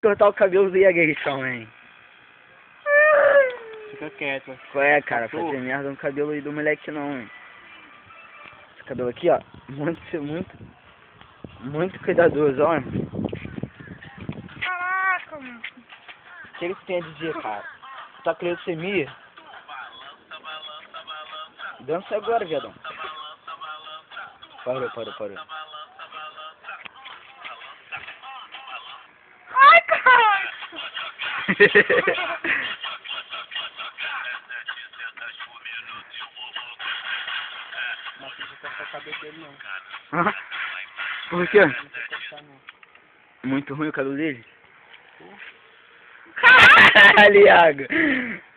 cortar o cabelo do Iagueirão, hein? Fica quieto. Qual é, cara? Fazer merda no cabelo aí do moleque não, hein? Esse cabelo aqui, ó. Muito cuidadoso, ó. Caraca, mano. O que você tem a dizer, cara? Tá com leucemia? Dança agora, viadão. Parou. Ai, caralho. Mas não vou cortar o cabelo dele não. Por quê? Não vou cortar não. Muito ruim o cabelo dele? Caralho, Iago.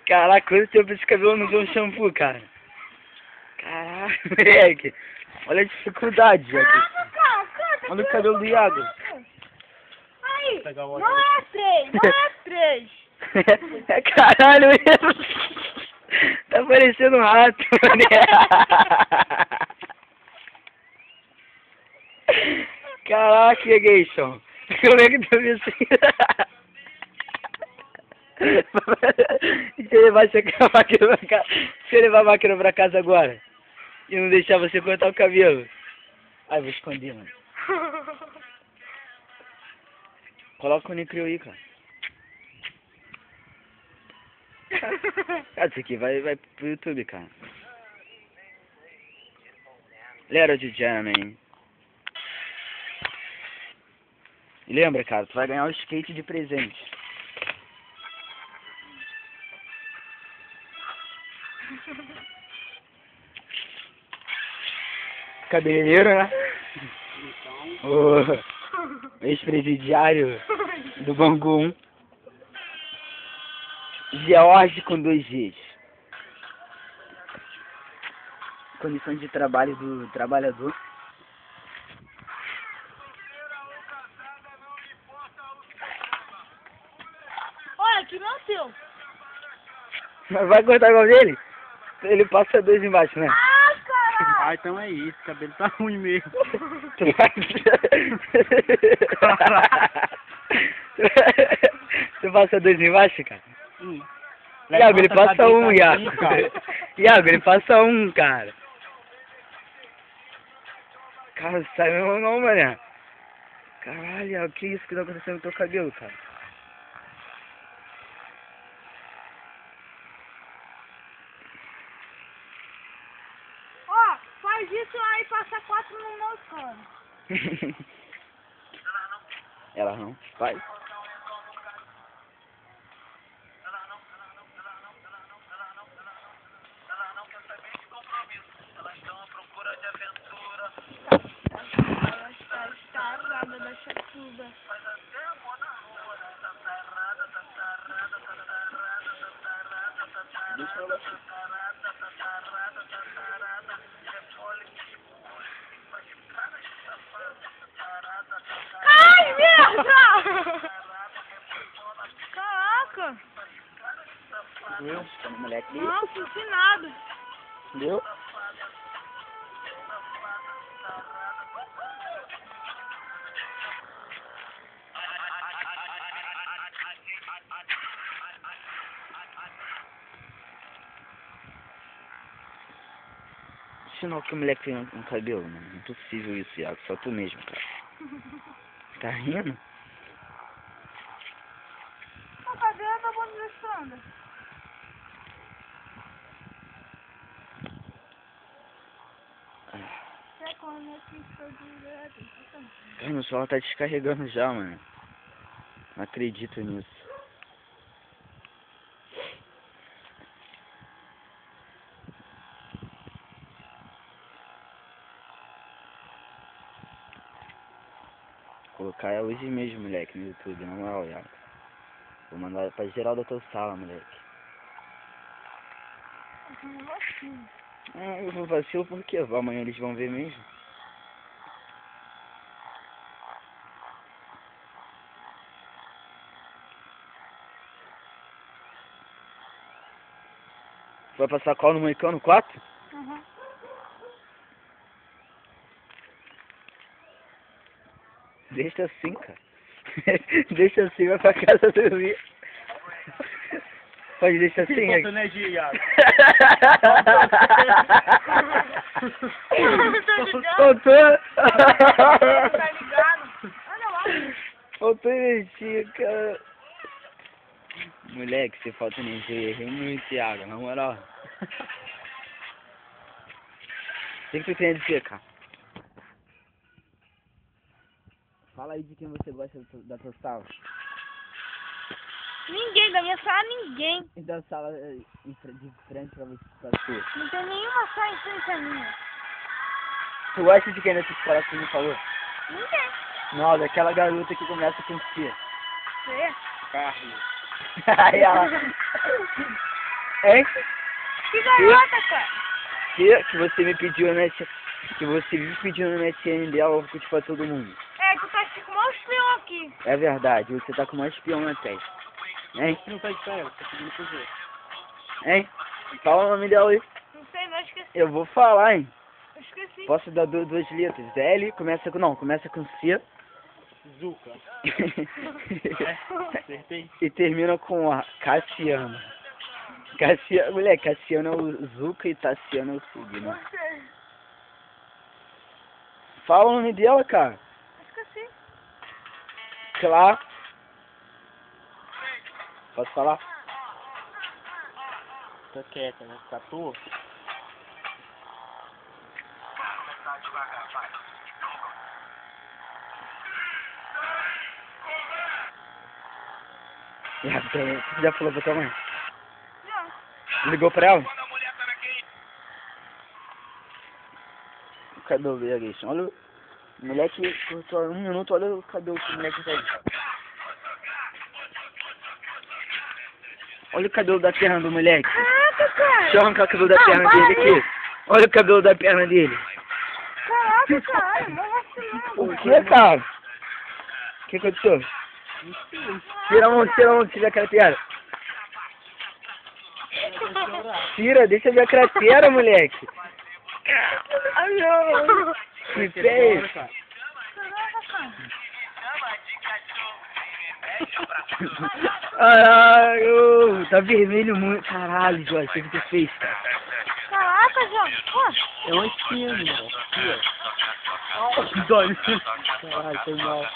Caraca, quanto tempo esse cabelo não usou um shampoo, cara? Caralho, moleque. Olha a dificuldade, Iago. Caraca, cara. Olha o cabelo do Iago. Aí, Pegar o não é 3, não é 3. É caralho mesmo. Tá parecendo um rato, mané. Caraca, Gayson. Como é que tu viu assim? Se eu levar a máquina pra casa agora e não deixar você cortar o cabelo. Ai, vou esconder, mano. Coloca o Nicrio aí, cara. Cara, isso aqui vai pro YouTube, cara. Lera de German. E lembra, cara, tu vai ganhar o skate de presente. Cabeleireiro, né? O ex-presidiário do Bangu 1. George com 2 Gs. Condições de trabalho do trabalhador. Olha, aqui não é seu. Mas vai cortar igual dele? Ele passa 2 embaixo, né? Ah, caralho. Ah, então é isso. O cabelo tá ruim mesmo. Tu passa 2 embaixo, cara? Levanta Iago, ele a passa cabeça 1, aqui, Iago. cara. Iago, ele passa 1, cara. Cara, sai mesmo não, mané. Caralho, Iago, que isso que tá acontecendo no teu cabelo, cara? Ó, faz isso aí, passa 4 no meu cano. Ela não, vai. Ela está estarrada da chatuba. Deixa ela. Ai, merda! Caraca! Viu? Toma, moleque. Não, senti nada. Viu? Sinal que o moleque tem um cabelo, mano. Não é possível isso, Iago. Só tu mesmo, cara. Tá rindo? O cabelo tá bom de sonda. Você conhece isso direto. Cara, meu celular tá descarregando já, mano. Não acredito nisso. Vou colocar hoje mesmo, moleque, no YouTube, na moral, Iago. Vou mandar pra geral da tua sala, moleque. Eu vou vacilo porque amanhã eles vão ver mesmo. Vai passar qual no Moicano? 4? Uhum. Deixa assim, cara. Deixa assim, vai pra casa dormir. Pode deixar assim? Falta energia, Iago. Faltou. Tá ligado? Olha lá. Faltou energia, cara. Moleque, você falta energia. Errei muito, Thiago, na moral. O que tu tem a dizer, cara? Fala aí de quem você gosta da tua sala. Ninguém, da minha sala, ninguém. E da sala de frente pra você, pra sua. Não tem nenhuma sala em frente a minha. Tu gosta de quem nessa escola que você me falou? Ninguém. Não, daquela garota que começa com C. Você? Carlos. Aí ela... Hein? Que garota, cara? Que você me pediu na... Que você me pediu no MSN dela, eu vou pra todo mundo. É, tu tá com o maior espião aqui. É verdade, você tá com o maior espião na testa. Hein? Não tá de pé, tá pedindo pro ver. Hein? Fala o nome dela aí. Não sei, não, esqueci. Eu vou falar, hein? Eu esqueci. Posso dar duas letras. L, começa com... Não, começa com C. Zuca. Acertei. E termina com A. Cassiano. Cassiano, moleque, Cassiano é o Zuca e Tassiano é o signo. Não sei. Fala o nome dela, cara. Esqueci. Claro. Posso falar? Tô quieta, né? Catou? Você já falou pra tua mãe? Não. Ligou pra ela? Cadê o Vegas? Olha o moleque, cortou 1 minuto, olha o cabelo que o moleque fez. Olha o cabelo da perna do moleque. Caraca, cara. Deixa eu arrancar o cabelo da Não, perna para dele aí. aqui. Olha o cabelo da perna dele. Caraca, cara. Não vacilando. O que, cara? O que aconteceu? Tira a mão, tira a cratera. Tira, deixa eu ver a cratera, moleque. Ai, não. Que feio. Caraca, cara. Caralho, tá vermelho muito. Caralho, Jorge, o que você fez, cara? Caraca, João. Pô. É uma espinha, irmão. Aqui, ó. Os olhos. Caralho, foi mal.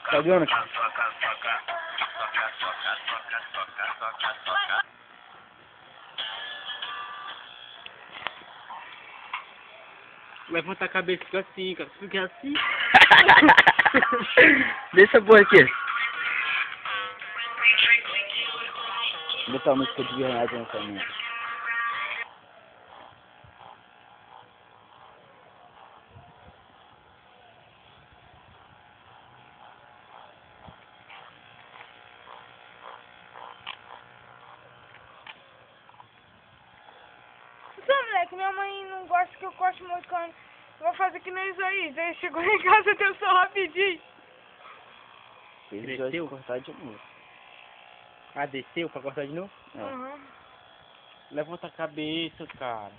Tá vendo, cara? Levanta a cabeça, fica assim, cara. Fica assim. Deixa a porra aqui. Vou botar a música de verdade nessa minha. Então, moleque, minha mãe não gosta que eu corte muito cano. Vou fazer que nem isso aí. Daí chegou em casa, deu só rapidinho. Ele Cresceu? vai cortar de novo. Ah, desceu pra cortar de novo? É. Uhum. Levanta a cabeça, cara.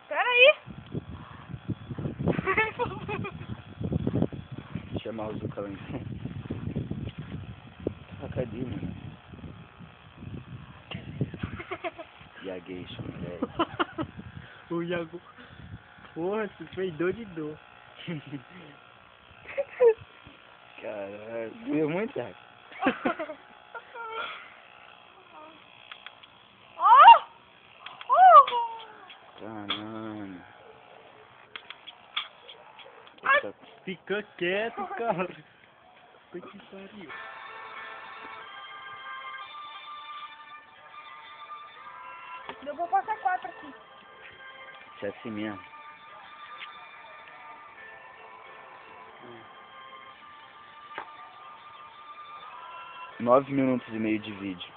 Pera aí. Chamar o Zuca lá em cima. Cadê, mano? Iagueixo, moleque. O Iago. Porra, você peidou de dor. Caralho, doeu muito, Iago? Oh! Oh! Caralho. Ai. Fica quieto, cara. Que pariu. Eu vou passar 4 aqui. Isso é assim mesmo. Hum. 9 minutos e meio de vídeo.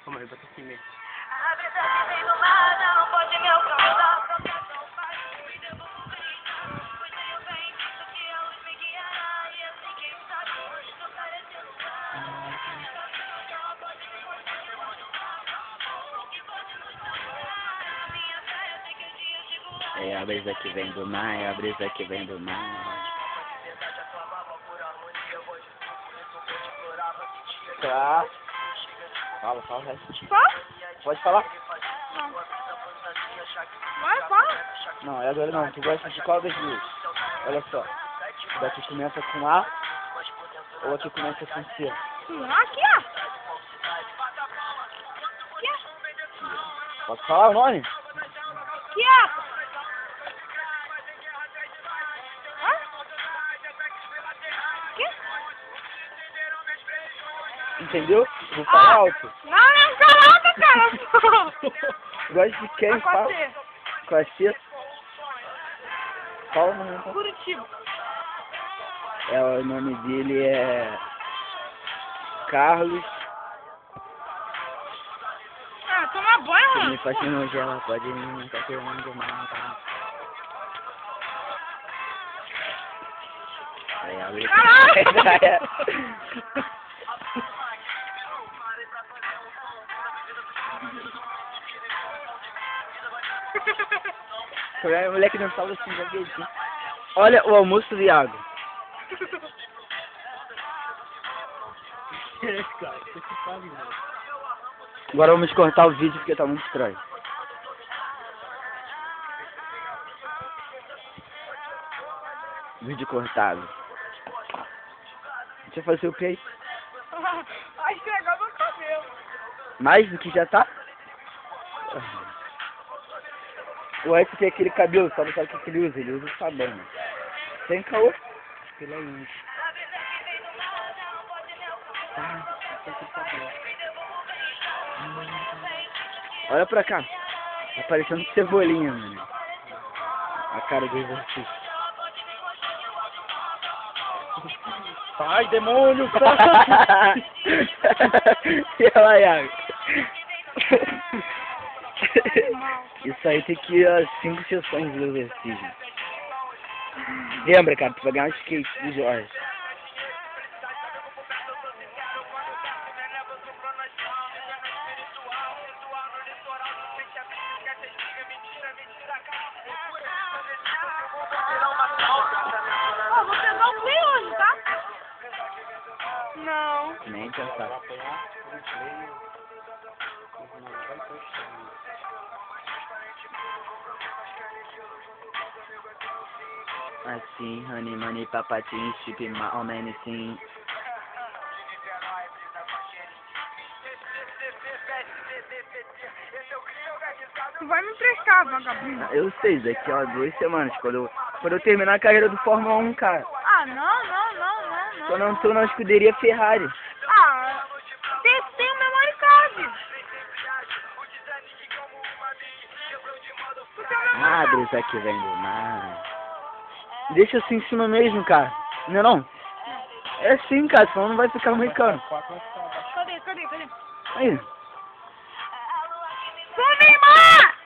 Calma aí, bota assim mesmo. A brisa que vem do mar já não pode me alcançar. Proteção faz e devolve. Cuidei o bem, isso que a luz me guiará. E assim quem sabe hoje tocar esse lugar. Ela pode me mostrar que pode nos salvar. Minha fé, eu sei que um dia eu chego lá. É a brisa que vem do mar, é a brisa que vem do mar. Tá. Fala, fala o resto. Fala? Pode falar? Não. Vai, fala. Não, é agora não. Tu gosta de qual das duas? Olha só. Daqui começa com A ou aqui começa com C? Aqui, ó. Aqui, ó. Posso falar o nome? Aqui, ó. Hã? Aqui? Entendeu? Vou falar alto. Não, não, caraca, cara. Gosta de quem? Com a Fala. C. Com a C? Fala o nome então. Curitiba. O nome dele é Carlos. Ah, toma banho, Se mano. me faz nojela, pode ir, tá querendo matar. Aí abre. O moleque não fala assim, já vi aqui. Olha o almoço do Iago. Cara, você que sabe, mano. Agora vamos cortar o vídeo porque tá muito estranho. Vídeo cortado. Deixa eu fazer o peito. Ai, chegou meu cabelo. Mais do que já tá? O Edson tem aquele cabelo, só não sabe o que ele usa. Ele usa o sabão, né? Tem caô. Ele é índio. Olha pra cá. Tá parecendo cebolinha, mano. A cara do exorcista. Ai, demônio, E ela, Iago? Isso aí tem que ir a 5 sessões do exercício. Lembra, cara, tu vai ganhar um skate do Jorge. Ó, você não play hoje, tá? Não. Nem pensar. Assim, honey, money, papatinho, chip, mal, man, sim. Tu vai me emprestar, vagabundo. Eu sei, daqui a 2 semanas, quando eu terminar a carreira do Fórmula 1, cara. Ah, não. Quando eu tô na escuderia Ferrari. Ah, tem o memory card. Tu tem o memory Ah, card. Deus, aqui vem do mar. Deixa assim em cima mesmo, cara. Não é não? É assim, cara, senão não vai ficar americano. Cadê? Aí. Sou Neymar!